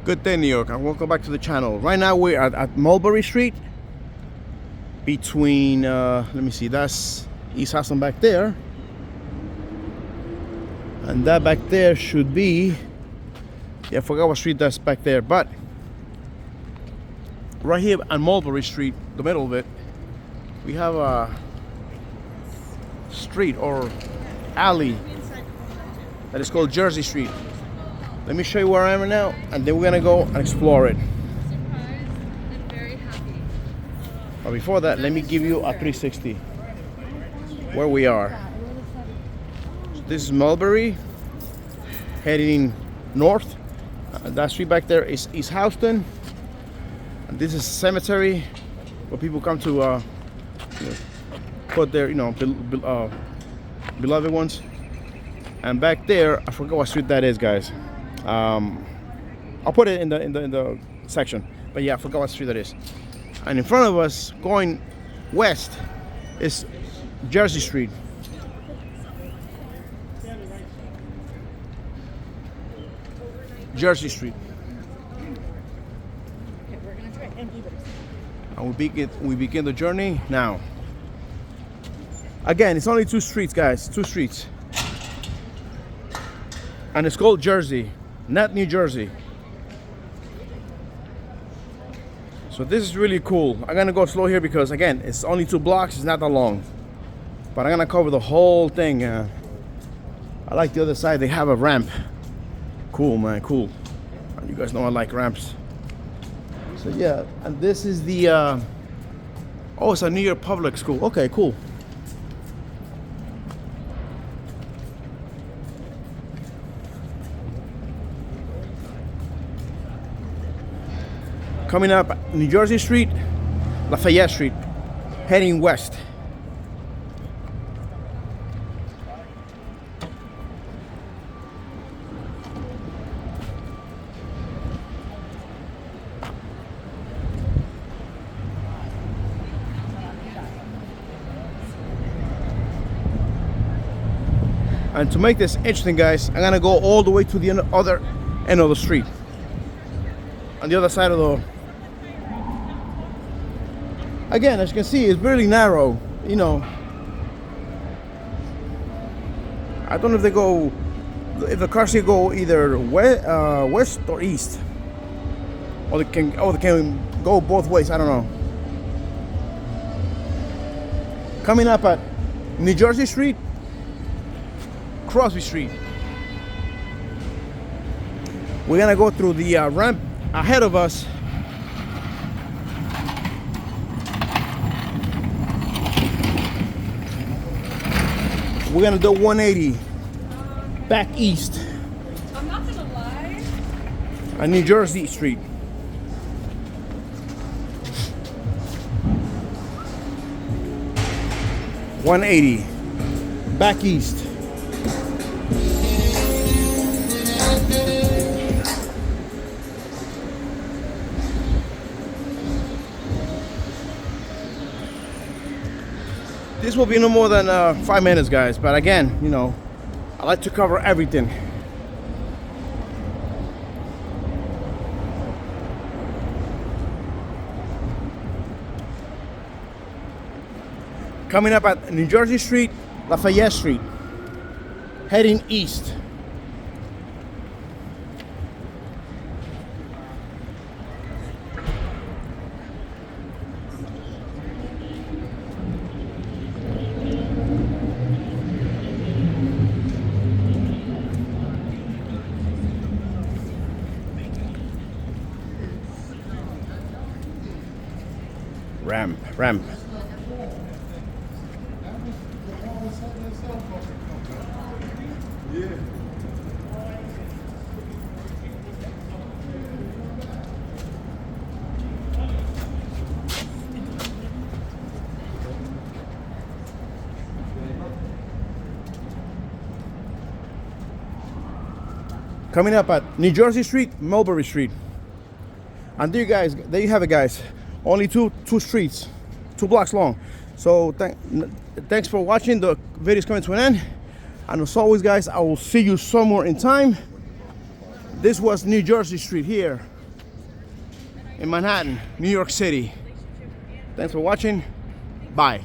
Good day, New York, and welcome back to the channel. Right now we're at Mulberry Street between, let me see, that's East Hudson back there. And that back there should be, yeah, I forgot what street that's back there. But right here on Mulberry Street, the middle of it, we have a street or alley that is called Jersey Street. Let me show you where I am right now, and then we're gonna go and explore it. Surprised and very happy. But before that, let me give you a 360 where we are. So this is Mulberry, heading north. That street back there is East Houston. And this is a cemetery where people come to put their, beloved ones. And back there, I forgot what street that is, guys. I'll put it in the section, but yeah, I forgot what street that is. And in front of us, going west, is Jersey Street. Jersey Street. Okay, we're gonna try and either. And we begin the journey now. Again, it's only two streets, guys. Two streets. And it's called Jersey, not New Jersey. So this is really cool. I'm gonna go slow here because, again, it's only 2 blocks. It's not that long. But I'm gonna cover the whole thing. I like the other side. They have a ramp. Cool, man, cool. And you guys know I like ramps. So yeah, and this is the, oh, it's a New York public school. Okay, cool. Coming up New Jersey Street, Lafayette Street, heading west. And to make this interesting, guys, I'm gonna go all the way to the other end of the street. On the other side of the, again, as you can see, it's really narrow, you know. I don't know if they go, if the cars here go either west or east, or they can go both ways. I don't know. Coming up at New Jersey Street, Crosby Street. We're gonna go through the ramp ahead of us. We're gonna do 180 back east. I'm not gonna lie. On New Jersey Street. $180 back east. This will be no more than 5 minutes, guys. But again, you know, I like to cover everything. Coming up at New Jersey Street, Lafayette Street, heading east. Ramp. Coming up at New Jersey Street, Mulberry Street. And there you have it, guys. Only two streets, 2 blocks long. So thanks for watching. The video is coming to an end. And as always, guys, I will see you somewhere in time. This was New Jersey Street here. in Manhattan, New York City. Thanks for watching. Bye.